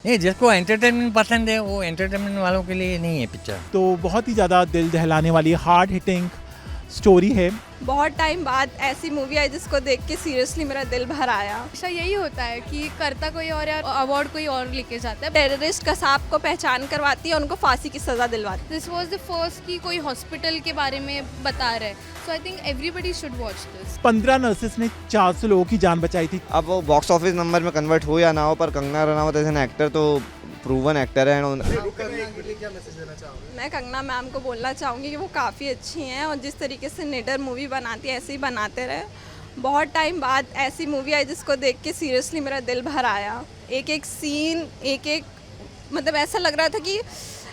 नहीं, जिसको एंटरटेनमेंट पसंद है वो एंटरटेनमेंट वालों के लिए नहीं है पिक्चर। तो बहुत ही ज़्यादा दिल दहलाने वाली हार्ड हिटिंग स्टोरी है। बहुत टाइम बाद ऐसी मूवी आई जिसको देख के सीरियसली मेरा दिल भर आया। हमेशा यही होता है कि करता कोई और या अवार्ड कोई और लेके जाता है। टेररिस्ट कसाब को पहचान करवाती है, उनको फांसी की सजा दिलवाती है। दिस वाज द फर्स्ट कि कोई हॉस्पिटल के बारे में बता रहा है, so I think everybody should watch this. 15 nurses ने 400 लोगों की जान बचाई थी। अब वो बॉक्स ऑफिस नंबर में कन्वर्ट हो या ना हो, पर Kangana Ranaut as an actor तो प्रूवन एक्टर है। मैं कंगना मैम को बोलना चाहूँगी कि वो काफ़ी अच्छी हैं और जिस तरीके से निडर मूवी बनाती है ऐसे ही बनाते रहे। बहुत टाइम बाद ऐसी मूवी आई जिसको देख के सीरियसली मेरा दिल भर आया। एक एक सीन, एक एक मतलब ऐसा लग रहा था कि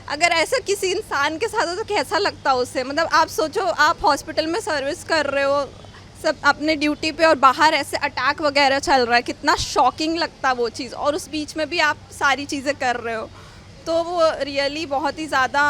अगर ऐसा किसी इंसान के साथ हो तो कैसा लगता उसे। मतलब आप सोचो, आप हॉस्पिटल में सर्विस कर रहे हो, सब अपने ड्यूटी पे, और बाहर ऐसे अटैक वगैरह चल रहा है, कितना शॉकिंग लगता वो चीज़, और उस बीच में भी आप सारी चीज़ें कर रहे हो, तो वो रियली बहुत ही ज़्यादा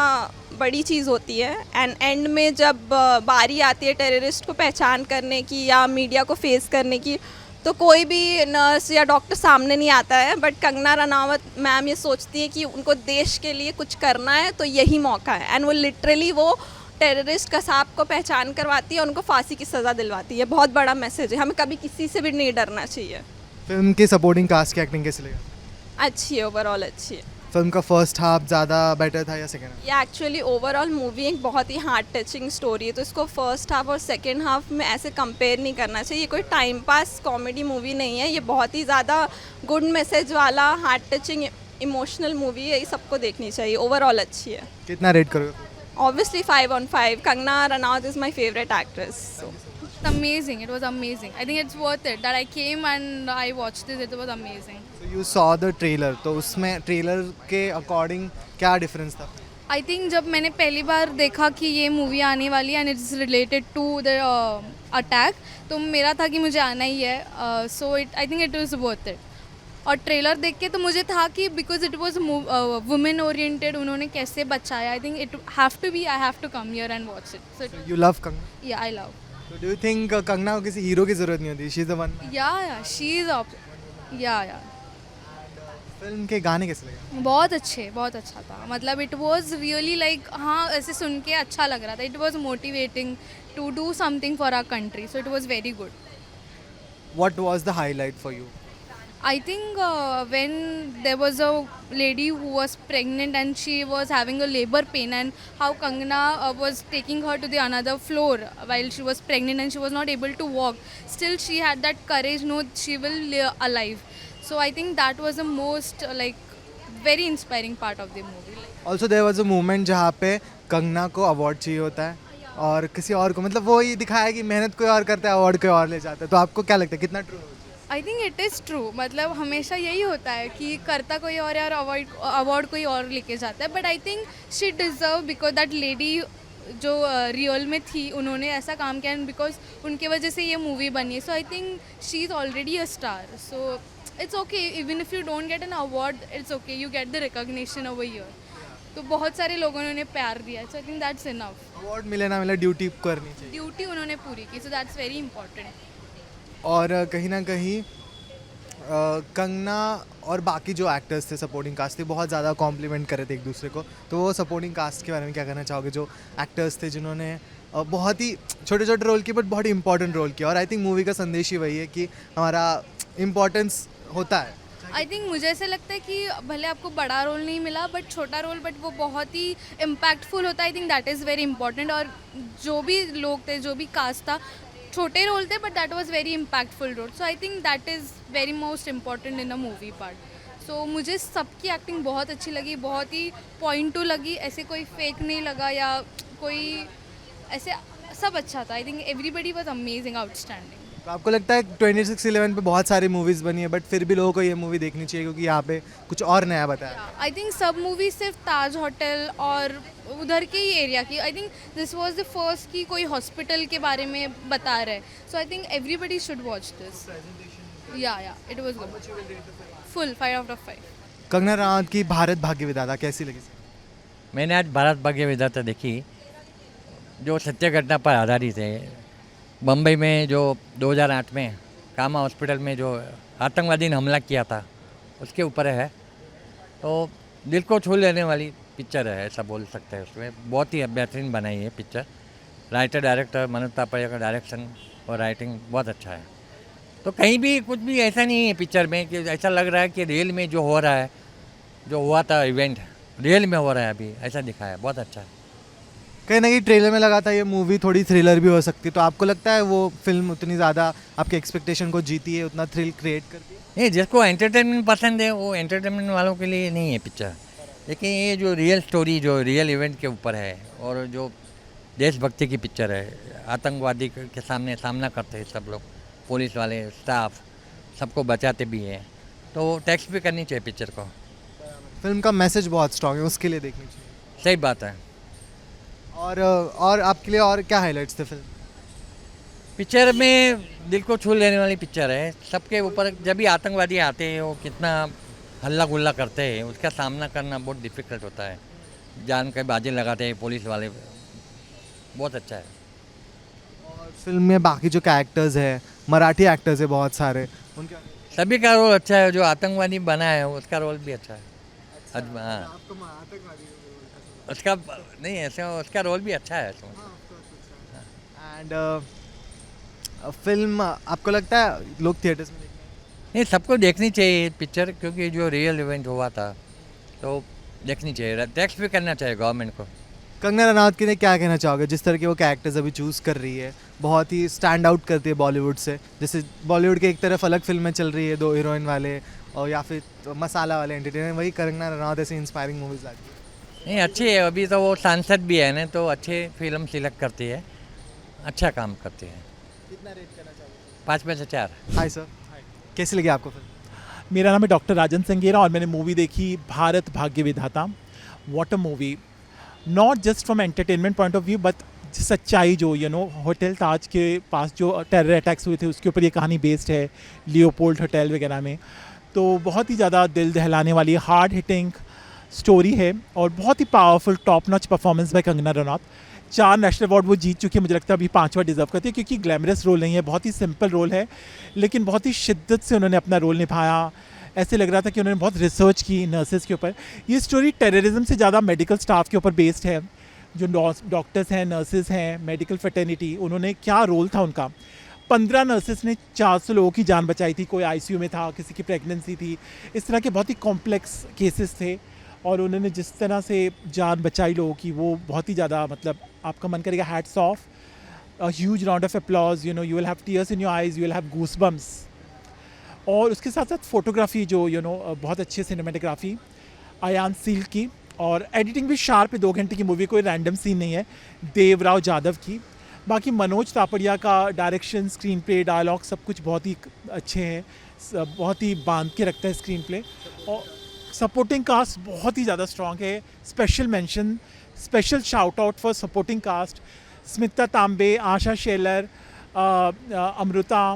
बड़ी चीज़ होती है। एंड में जब बारी आती है टेररिस्ट को पहचान करने की या मीडिया को फेस करने की, तो कोई भी नर्स या डॉक्टर सामने नहीं आता है, बट कंगना रनावत मैम ये सोचती है कि उनको देश के लिए कुछ करना है तो यही मौका है। एंड वो लिटरली वो टेररिस्ट कसाब को पहचान करवाती है, उनको फांसी की सज़ा दिलवाती है। बहुत बड़ा मैसेज है, हमें कभी किसी से भी नहीं डरना चाहिए। फिल्म के सपोर्टिंग कास्ट की एक्टिंग कैसी लगी? अच्छी है, ओवरऑल अच्छी है। फिल्म का फर्स्ट हाफ ज़्यादा बेटर था या सेकेंड हाफ? ये एक्चुअली ओवरऑल मूवी एक बहुत ही हार्ट टचिंग स्टोरी है, तो इसको फर्स्ट हाफ और सेकेंड हाफ में ऐसे कंपेयर नहीं करना चाहिए। ये कोई टाइम पास कॉमेडी मूवी नहीं है, ये बहुत ही ज़्यादा गुड मैसेज वाला हार्ट टचिंग इमोशनल मूवी है। ये सबको देखनी चाहिए, ओवरऑल अच्छी है। कितना रेट करोगे? Obviously 5 on 5. Kangna Ranaut is my favorite actress. So. It's amazing. It was amazing. I think it's worth it that I came and I watched this. It was amazing. So you saw the trailer, तो उसमें trailer के according क्या difference था? I think जब मैंने पहली बार देखा कि ये मूवी आने वाली है and it's related to the attack, तो मेरा था कि मुझे आना ही है। So it I think it was worth it. और ट्रेलर देख के तो मुझे था कि because it was women oriented, उन्होंने कैसे बचाया, I think it have to be, I have to come here and watch it. So You love Kangana? Yeah I love, So do you think Kangana को किसी हीरो की ज़रूरत नहीं होती? She is the one. या शी इज या film के गाने कैसे लगे? बहुत अच्छे, बहुत अच्छा था। मतलब इट वाज रियली लाइक, हाँ ऐसे सुन के अच्छा लग रहा था। It was motivating to do something for our country, so it was very good. What was the highlight for you? I think when there was a lady who was pregnant and she was having a labor pain, and how Kangana was taking her to the another floor while she was pregnant and she was not able to walk. Still she had that courage, no, she will live alive. So I think that was the most like very inspiring part of the movie. Also there was a moment जहाँ पे कंगना को award चाहिए होता है और किसी और को, मतलब वो ये दिखाया कि मेहनत कोई और करता है, अवार्ड कोई और ले जाता है। तो आपको क्या लगता है कितना true? I think it is true. मतलब हमेशा यही होता है कि करता कोई और यार अवार्ड कोई और लेके जाता है, but I think she deserve, because that lady जो रियल में थी उन्होंने ऐसा काम किया, एंड बिकॉज उनके वजह से ये मूवी बनी है। So I think she is already a star, so it's okay even if you don't get an award, it's okay, you get the recognition over here. तो बहुत सारे लोगों ने उन्हें प्यार दिया, so I think that's enough. Award मिले ना मिले ड्यूटी करनी चाहिए। ड्यूटी उन्होंने पूरी की, सो दैट्स वेरी इंपॉर्टेंट। और कहीं ना कहीं कंगना और बाकी जो एक्टर्स थे, सपोर्टिंग कास्ट थे, बहुत ज़्यादा कॉम्प्लीमेंट कर रहे थे एक दूसरे को। तो वो सपोर्टिंग कास्ट के बारे में क्या कहना चाहोगे, जो एक्टर्स थे जिन्होंने बहुत ही छोटे छोटे रोल किए बट बहुत ही इंपॉर्टेंट रोल किया? और आई थिंक मूवी का संदेश ही वही है कि हमारा इम्पोर्टेंस होता है। आई थिंक मुझे ऐसा लगता है कि भले आपको बड़ा रोल नहीं मिला बट छोटा रोल, बट वो बहुत ही इम्पैक्टफुल होता है। आई think that is very important. और जो भी लोग थे, जो भी कास्ट था, छोटे रोल थे but that was very impactful role. So I think that is very most important in a movie part. So मुझे सबकी एक्टिंग बहुत अच्छी लगी, बहुत ही पॉइंट टू लगी, ऐसे कोई फेक नहीं लगा या कोई ऐसे, सब अच्छा था। आई think everybody was amazing, outstanding. तो आपको लगता है 26/11 पे बहुत सारी मूवीज़ बनी है बट फिर भी लोगों को ये मूवी देखनी चाहिए क्योंकि यहाँ पे कुछ और नया बताया? आई थिंक सब मूवी सिर्फ ताज होटल और उधर के ही एरिया की, I think this was the first कि कोई हॉस्पिटल के बारे में बता रहे, so I think everybody should watch this. Yeah it was good, full 5 out of 5। Kangana Ranaut की भारत भाग्य विधाता कैसी लगी? मैंने आज भारत भाग्य विधाता देखी, जो सत्य घटना पर आधारित है। बम्बई में जो 2008 में कामा हॉस्पिटल में जो आतंकवादी ने हमला किया था उसके ऊपर है। तो दिल को छू लेने वाली पिक्चर है, ऐसा बोल सकते हैं। उसमें बहुत ही बेहतरीन बनाई है picture. Writer director Manoj Tapadia का डायरेक्शन और राइटिंग बहुत अच्छा है। तो कहीं भी कुछ भी ऐसा नहीं है पिक्चर में कि ऐसा लग रहा है कि रियल में जो हो रहा है, जो हुआ था इवेंट रियल में हो रहा है अभी, ऐसा दिखाया है। बहुत अच्छा है। कहीं ना कहीं ट्रेलर में लगा था ये मूवी थोड़ी थ्रिलर भी हो सकती है, तो आपको लगता है वो फिल्म उतनी ज़्यादा आपके एक्सपेक्टेशन को जीती है, उतना थ्रिल क्रिएट करती है? नहीं, जिसको एंटरटेनमेंट पसंद है वो एंटरटेनमेंट वालों के लिए नहीं है पिक्चर। लेकिन ये जो रियल स्टोरी, जो रियल इवेंट के ऊपर है और जो देशभक्ति की पिक्चर है, आतंकवादी के सामने सामना करते हैं सब लोग, पुलिस वाले, स्टाफ, सबको बचाते भी हैं, तो टैक्स भी करनी चाहिए पिक्चर को। फिल्म का मैसेज बहुत स्ट्रांग है, उसके लिए देखनी चाहिए। सही बात है। और आपके लिए और क्या हाइलाइट्स थे फिल्म? पिक्चर में दिल को छू लेने वाली पिक्चर है। सबके ऊपर जब भी आतंकवादी आते हैं वो कितना हल्ला गुल्ला करते हैं, उसका सामना करना बहुत डिफ़िकल्ट होता है। जान के बाजी लगाते हैं पुलिस वाले। बहुत अच्छा है। और फिल्म में बाकी जो कैरेक्टर्स है, मराठी एक्टर्स है बहुत सारे, उनका सभी का रोल अच्छा है। जो आतंकवादी बना है उसका रोल भी अच्छा है। हाँ, आपको आतंकवादी उसका नहीं ऐसे, उसका रोल भी अच्छा है। एंड फिल्म आपको लगता है लोग थिएटर्स में देखेंगे? नहीं, सबको देखनी चाहिए पिक्चर, क्योंकि जो रियल इवेंट हुआ था तो देखनी चाहिए। टैक्स भी करना चाहिए गवर्नमेंट को। कंगना रनावत के लिए क्या कहना चाहोगे? जिस तरह के वो कैरेक्टर्स अभी चूज़ कर रही है, बहुत ही स्टैंड आउट करती है बॉलीवुड से। जैसे बॉलीवुड के एक तरफ अलग फिल्में चल रही है, 2 हीरोइन वाले और या फिर तो मसाला वाले एंटरटेनमेंट, वही कंगना रनावत ऐसी इंस्पायरिंग मूवीज़ लाती है। नहीं, अच्छी है। अभी तो वो सांसद भी है ना, तो अच्छे फिल्म सिलेक्ट करती है, अच्छा काम करती है। कितना रेट करना चाहोगे? 5 में से 4। हाय सर, कैसी लगी आपको फिल्म? मेरा नाम है डॉक्टर राजन संगेरा और मैंने मूवी देखी भारत भाग्य विधाता। What a movie, not just from entertainment point of view but सच्चाई जो होटल ताज के पास जो टेरर अटैक्स हुए थे उसके ऊपर ये कहानी बेस्ड है, लियोपोल्ड होटल वगैरह में। तो बहुत ही ज़्यादा दिल दहलाने वाली हार्ड हिटिंग स्टोरी है और बहुत ही powerful top notch performance by Kangana Ranaut. 4 national award वो जीत चुकी है, मुझे लगता है अभी 5वां डिजर्व करती है, क्योंकि ग्लैमरस रोल नहीं है, बहुत ही सिंपल रोल है, लेकिन बहुत ही शिद्दत से उन्होंने अपना रोल निभाया। ऐसे लग रहा था कि उन्होंने बहुत रिसर्च की नर्सेज के ऊपर। ये स्टोरी टेररिज्म से ज़्यादा मेडिकल स्टाफ के ऊपर बेस्ड है। जो डॉक्टर्स हैं, नर्सेज हैं, मेडिकल फैटर्निटी, उन्होंने क्या रोल था उनका। 15 नर्सेज ने 400 लोगों की जान बचाई थी। कोई आईसीयू में था, किसी की प्रेगनेंसी थी, इस तरह के बहुत ही कॉम्प्लेक्स केसेस थे और उन्होंने जिस तरह से जान बचाई लोगों की, वो बहुत ही ज़्यादा, मतलब आपका मन करेगा hats off, a huge round of applause, you will have tears in your eyes, you will have goosebumps. और उसके साथ साथ फोटोग्राफी जो बहुत अच्छी सिनेमेटोग्राफी आयान सील की, और एडिटिंग भी शार्प है। 2 घंटे की मूवी, कोई रैंडम सीन नहीं है। देवराव जाधव की। बाकी मनोज तापड़िया का डायरेक्शन, स्क्रीन प्ले, डायलॉग सब कुछ बहुत ही अच्छे हैं, बहुत ही बांध के रखता है स्क्रीन प्ले। और सपोर्टिंग कास्ट बहुत ही ज़्यादा स्ट्रॉन्ग है। Special mention, special shout out for supporting cast, Smita Tambe, Asha Shelar, Amruta,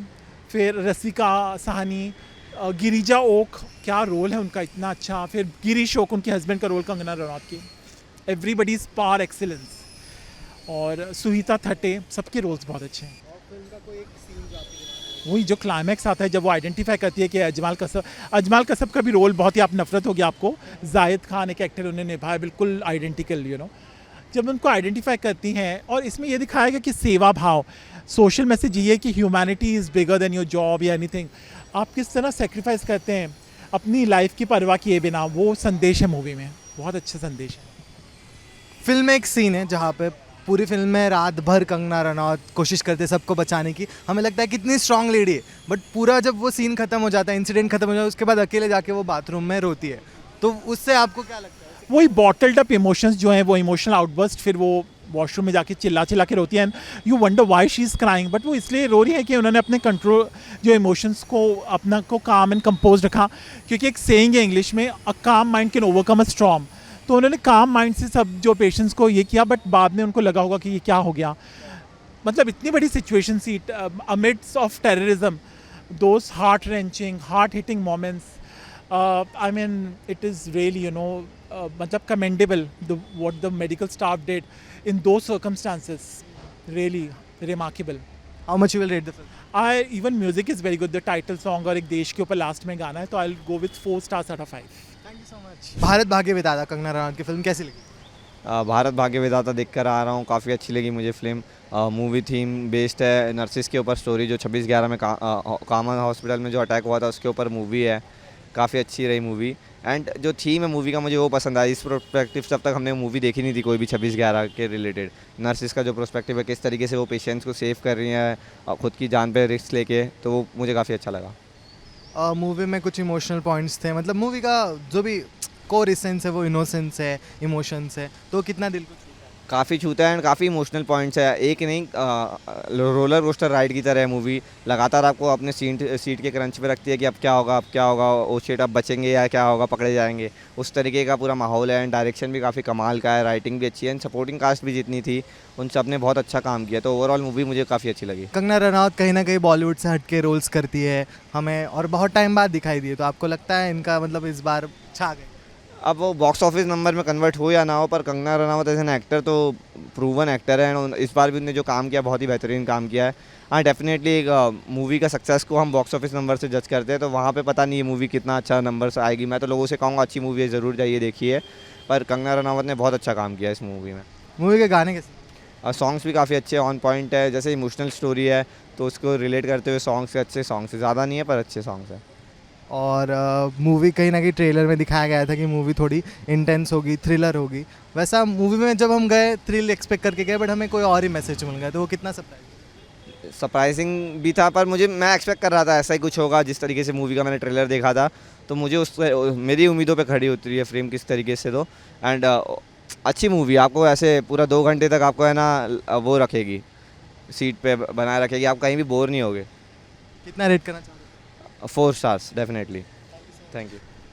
फिर रसिका साहनी, गिरिजा ओक, क्या रोल है उनका, इतना अच्छा। फिर गिरीश ओक, उनके हस्बैंड का रोल कंगना रनौत की। Everybody is par excellence. और सुहिता थटे, सबके रोल्स बहुत अच्छे हैं। वही जो क्लाइमैक्स आता है जब वो आइडेंटिफाई करती है कि अजमाल कसब का भी रोल बहुत ही, आप नफरत होगी आपको। जाहिद खान एक एक्टर उन्होंने निभाया, बिल्कुल आइडेंटिकल जब उनको आइडेंटिफाई करती हैं। और इसमें ये दिखाया गया कि सेवा भाव, सोशल मैसेज ये है कि humanity is bigger than your job या एनीथिंग। आप किस तरह सेक्रीफाइस करते हैं अपनी लाइफ की परवाह किए बिना, वो संदेश है मूवी में। बहुत अच्छा संदेश है। फिल्म में एक सीन है जहाँ पे पूरी फिल्म में रात भर कंगना रनौत कोशिश करते हैं सबको बचाने की। हमें लगता है कितनी स्ट्रांग लेडी है, बट पूरा जब वो सीन खत्म हो जाता है, इंसिडेंट खत्म हो जाता है, उसके बाद अकेले जाके वो बाथरूम में रोती है। तो उससे आपको क्या लगता है? वही बॉटल्ड अप इमोशंस जो हैं, वो इमोशनल आउटबर्स्ट, फिर वो वॉशरूम में जाके चिल्ला के रोती है। You wonder why she is crying, but वो इसलिए रो रही है कि उन्होंने अपने कंट्रोल, जो इमोशंस को अपना को काम एंड कंपोज रखा। क्योंकि एक सेइंग है इंग्लिश में, a calm mind can overcome a storm. तो उन्होंने काम माइंड से सब जो पेशेंट्स को ये किया, बट बाद में उनको लगा होगा कि ये क्या हो गया। मतलब इतनी बड़ी सिचुएशन सी amidst of terrorism, those heart wrenching, heart hitting moments, I mean it is really मतलब commendable what the medical staff did in those circumstances, really remarkable. How much you will rate the film? Even music is very good, the title song और एक देश के ऊपर last में गाना है, तो I'll go with 4 stars out of 5. Thank you so much. Bharat भाग्य विधाता कंगना रनावत की फिल्म कैसी लगी? भारत भाग्य विधाता देख कर आ रहा हूँ, काफ़ी अच्छी लगी मुझे फिल्म। मूवी थीम बेस्ड है नर्सिस के ऊपर, स्टोरी जो 26/11 में कामा हॉस्पिटल में जो अटैक हुआ था उसके ऊपर मूवी है। काफ़ी अच्छी रही मूवी। एंड जो थीम है मूवी का मुझे वो पसंद आई। इस प्रोस्पेक्टिव से अब तक हमने मूवी देखी नहीं थी कोई भी 26/11 के रिलेटेड। नर्सिस का जो प्रोस्पेक्टिव है, किस तरीके से वो पेशेंट्स को सेव कर रही हैं खुद की जान पे रिस्क लेके, तो वो मुझे काफ़ी अच्छा लगा। मूवी में कुछ इमोशनल पॉइंट्स थे, मतलब मूवी का जो भी कोर इसेंस है वो इनोसेंस है, इमोशंस है, तो कितना दिल को छूता है? काफ़ी छूता है एंड काफ़ी इमोशनल पॉइंट्स है। एक नहीं, रोलर कोस्टर राइड की तरह है मूवी। लगातार आपको अपने सीट के क्रंच पे रखती है कि अब क्या होगा, अब क्या होगा, ओ शिट अब बचेंगे या क्या होगा, पकड़े जाएंगे। उस तरीके का पूरा माहौल है एंड डायरेक्शन भी काफ़ी कमाल का है, राइटिंग भी अच्छी है एंड सपोर्टिंग कास्ट भी जितनी थी उन सब ने बहुत अच्छा काम किया। तो ओवरऑल मूवी मुझे काफ़ी अच्छी लगी। कंगना रनावत कहीं ना कहीं बॉलीवुड से हट के रोल्स करती है हमें, और बहुत टाइम बाद दिखाई दी है, तो आपको लगता है इनका मतलब इस बार छा गए? अब वो बॉक्स ऑफिस नंबर में कन्वर्ट हो या ना हो, पर Kangana Ranaut as an actor तो प्रूवन एक्टर है एंड इस बार भी उन्होंने जो काम किया बहुत ही बेहतरीन काम किया है। हाँ, डेफिनेटली एक मूवी का सक्सेस को हम बॉक्स ऑफिस नंबर से जज करते हैं, तो वहाँ पे पता नहीं है मूवी कितना अच्छा नंबर से आएगी। मैं तो लोगों से कहूँगा अच्छी मूवी है, ज़रूर जाइए देखिए। पर कंगना रनावत ने बहुत अच्छा काम किया इस मूवी में। मूवी के गाने कैसे? और सॉन्ग्स भी काफ़ी अच्छे ऑन पॉइंट है। जैसे इमोशनल स्टोरी है तो उसको रिलेट करते हुए सॉन्ग्स, अच्छे सॉन्ग्स, ज़्यादा नहीं है पर अच्छे सॉन्ग्स हैं। और मूवी कहीं ना कहीं ट्रेलर में दिखाया गया था कि मूवी थोड़ी इंटेंस होगी, थ्रिलर होगी। वैसा मूवी में जब हम गए थ्रिल एक्सपेक्ट करके गए, बट हमें कोई और ही मैसेज मिल गया, तो वो कितना सरप्राइजिंग भी था। पर मैं एक्सपेक्ट कर रहा था ऐसा ही कुछ होगा। जिस तरीके से मूवी का मैंने ट्रेलर देखा था तो मुझे मेरी उम्मीदों पे खड़ी उतरी है फिल्म किस तरीके से। तो एंड अच्छी मूवी, आपको ऐसे पूरा 2 घंटे तक आपको है ना वो रखेगी, सीट पे बनाए रखेगी, आप कहीं भी बोर नहीं होगे। कितना रेट करना चाहोगे? 4 स्टार्स डेफिनेटली। Thank you.